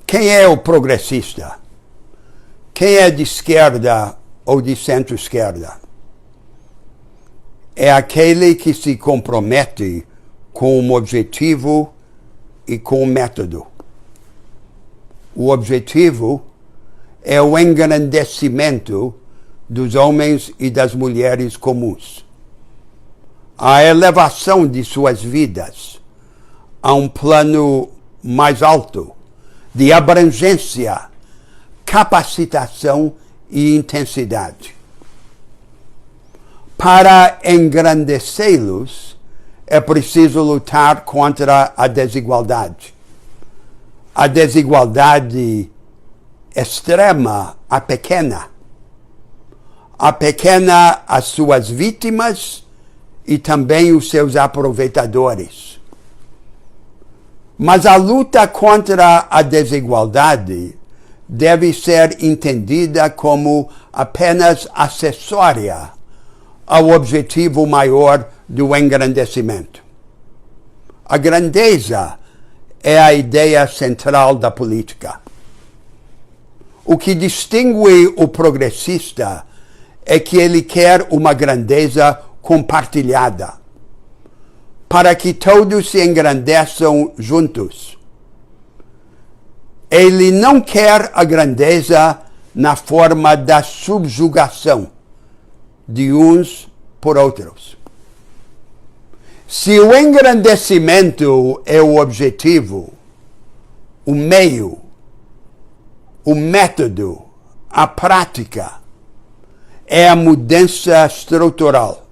Quem é o progressista? Quem é de esquerda ou de centro-esquerda? É aquele que se compromete com um objetivo e com um método. O objetivo é o engrandecimento dos homens e das mulheres comuns, a elevação de suas vidas a um plano mais alto de abrangência, capacitação e intensidade. Para engrandecê-los, é preciso lutar contra a desigualdade. A desigualdade extrema, a pequena, as suas vítimas e também os seus aproveitadores. Mas a luta contra a desigualdade deve ser entendida como apenas acessória ao objetivo maior do engrandecimento. A grandeza é a ideia central da política. O que distingue o progressista é que ele quer uma grandeza compartilhada, para que todos se engrandeçam juntos. Ele não quer a grandeza na forma da subjugação de uns por outros. Se o engrandecimento é o objetivo, o meio, o método, a prática, é a mudança estrutural.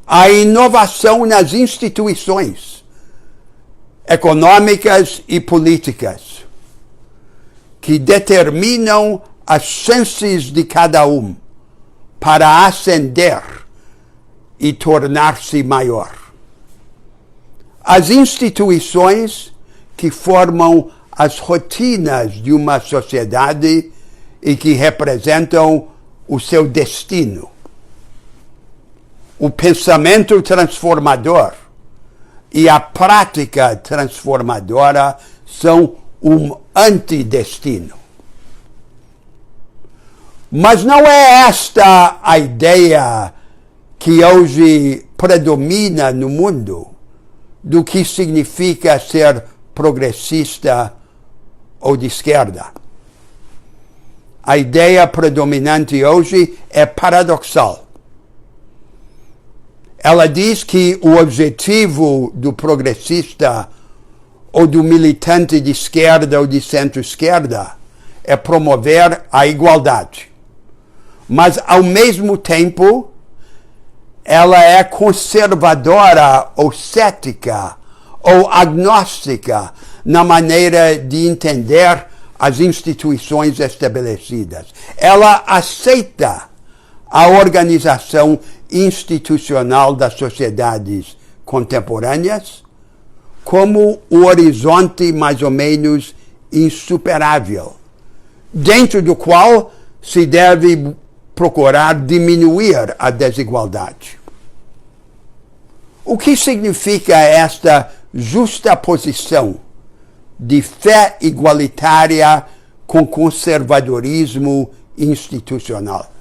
A inovação nas instituições econômicas e políticas, que determinam as chances de cada um para ascender e tornar-se maior. As instituições que formam as rotinas de uma sociedade e que representam o seu destino. O pensamento transformador e a prática transformadora são um antidestino. Mas não é esta a ideia que hoje predomina no mundo do que significa ser progressista ou de esquerda. A ideia predominante hoje é paradoxal. Ela diz que o objetivo do progressista ou do militante de esquerda ou de centro-esquerda é promover a igualdade. Mas, ao mesmo tempo, ela é conservadora ou cética ou agnóstica na maneira de entender as instituições estabelecidas. Ela aceita a organização institucional das sociedades contemporâneas como o horizonte mais ou menos insuperável, dentro do qual se deve procurar diminuir a desigualdade. O que significa esta justaposição de fé igualitária com conservadorismo institucional?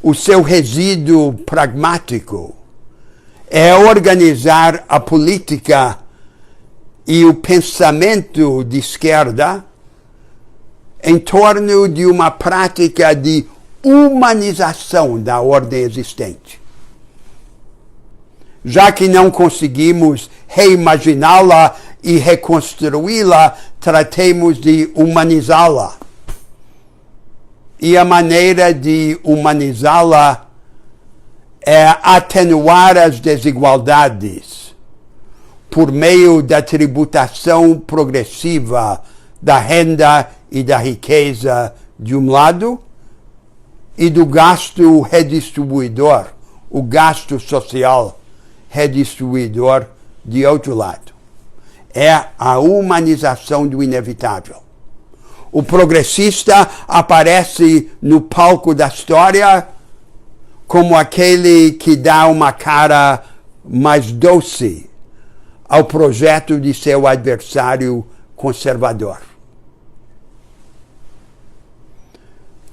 O seu resíduo pragmático é organizar a política e o pensamento de esquerda em torno de uma prática de humanização da ordem existente. Já que não conseguimos reimaginá-la e reconstruí-la, tratemos de humanizá-la. E a maneira de humanizá-la é atenuar as desigualdades por meio da tributação progressiva da renda e da riqueza de um lado e do gasto redistribuidor, o gasto social redistribuidor de outro lado. É a humanização do inevitável. O progressista aparece no palco da história como aquele que dá uma cara mais doce ao projeto de seu adversário conservador.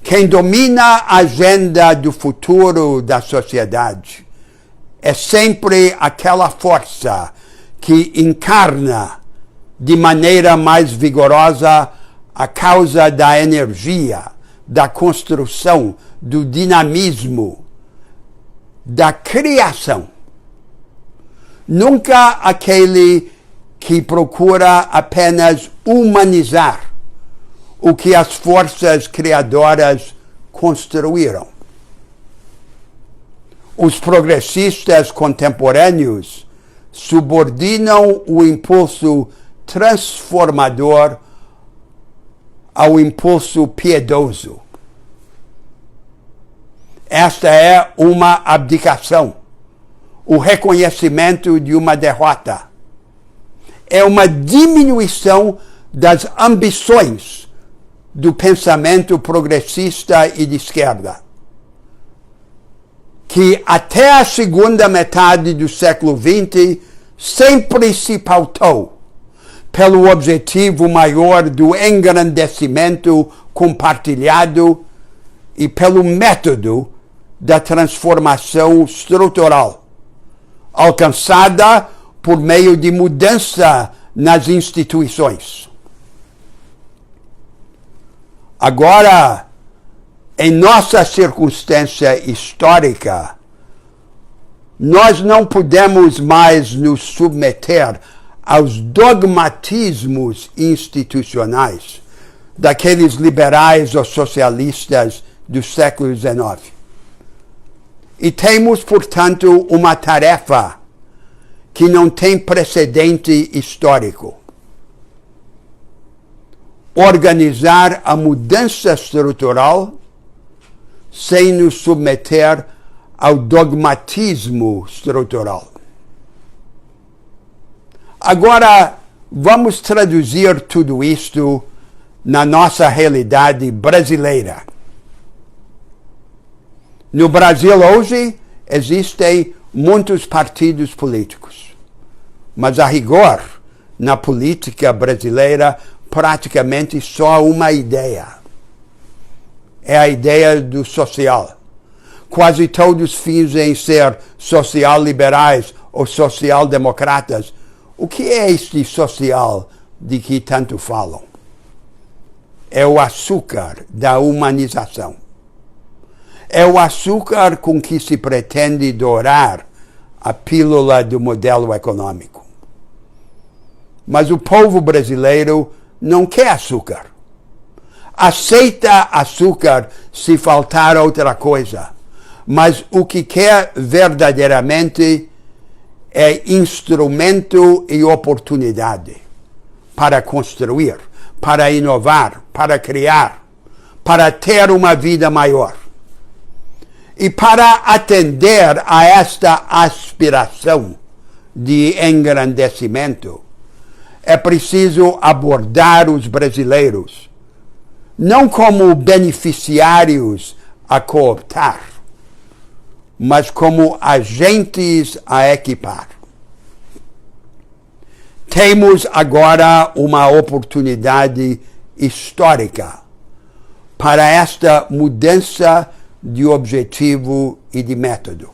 Quem domina a agenda do futuro da sociedade é sempre aquela força que encarna de maneira mais vigorosa a causa da energia, da construção, do dinamismo, da criação. Nunca aquele que procura apenas humanizar o que as forças criadoras construíram. Os progressistas contemporâneos subordinam o impulso transformador ao impulso piedoso. Esta é uma abdicação, o reconhecimento de uma derrota. É uma diminuição das ambições do pensamento progressista e de esquerda, que até a segunda metade do século XX sempre se pautou pelo objetivo maior do engrandecimento compartilhado e pelo método da transformação estrutural, alcançada por meio de mudança nas instituições. Agora, em nossa circunstância histórica, nós não podemos mais nos submeter aos dogmatismos institucionais daqueles liberais ou socialistas do século XIX. E temos, portanto, uma tarefa que não tem precedente histórico: organizar a mudança estrutural sem nos submeter ao dogmatismo estrutural. Agora, vamos traduzir tudo isto na nossa realidade brasileira. No Brasil hoje existem muitos partidos políticos, mas a rigor, na política brasileira, praticamente só uma ideia. É a ideia do social. Quase todos fingem ser social-liberais ou social-democratas. O que é este social de que tanto falam? É o açúcar da humanização. É o açúcar com que se pretende dourar a pílula do modelo econômico. Mas o povo brasileiro não quer açúcar. Aceita açúcar se faltar outra coisa. Mas o que quer verdadeiramente é instrumento e oportunidade para construir, para inovar, para criar, para ter uma vida maior. E para atender a esta aspiração de engrandecimento, é preciso abordar os brasileiros não como beneficiários a cooptar, mas como agentes a equipar. Temos agora uma oportunidade histórica para esta mudança de objetivo e de método.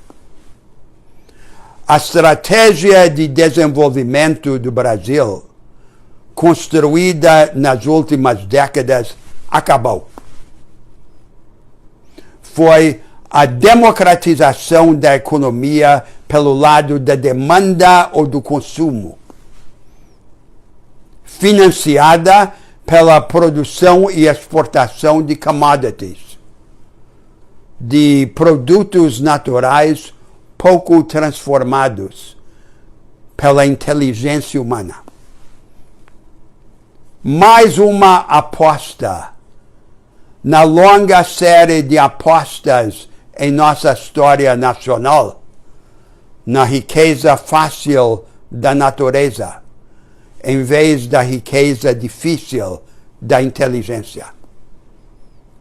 A estratégia de desenvolvimento do Brasil, construída nas últimas décadas, acabou. Foi a democratização da economia pelo lado da demanda ou do consumo, financiada pela produção e exportação de commodities, de produtos naturais pouco transformados pela inteligência humana. Mais uma aposta na longa série de apostas em nossa história nacional, na riqueza fácil da natureza, em vez da riqueza difícil da inteligência.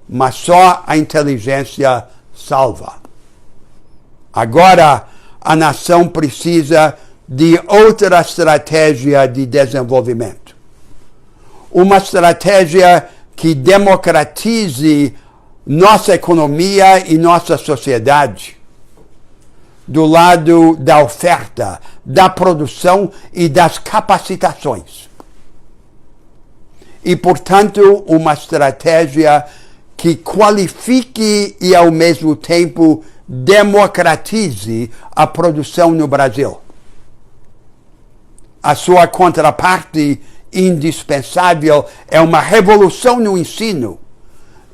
Mas só a inteligência salva. Agora, a nação precisa de outra estratégia de desenvolvimento. Uma estratégia que democratize nossa economia e nossa sociedade do lado da oferta, da produção e das capacitações. E, portanto, uma estratégia que qualifique e, ao mesmo tempo, democratize a produção no Brasil. A sua contraparte indispensável é uma revolução no ensino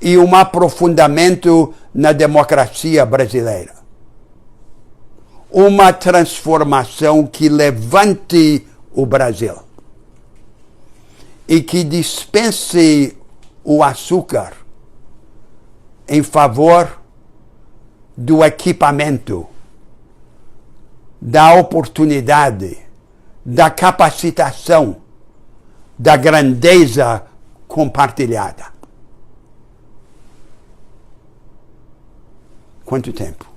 e um aprofundamento na democracia brasileira. Uma transformação que levante o Brasil e que dispense o açúcar em favor do equipamento, da oportunidade, da capacitação, da grandeza compartilhada. Quanto tempo?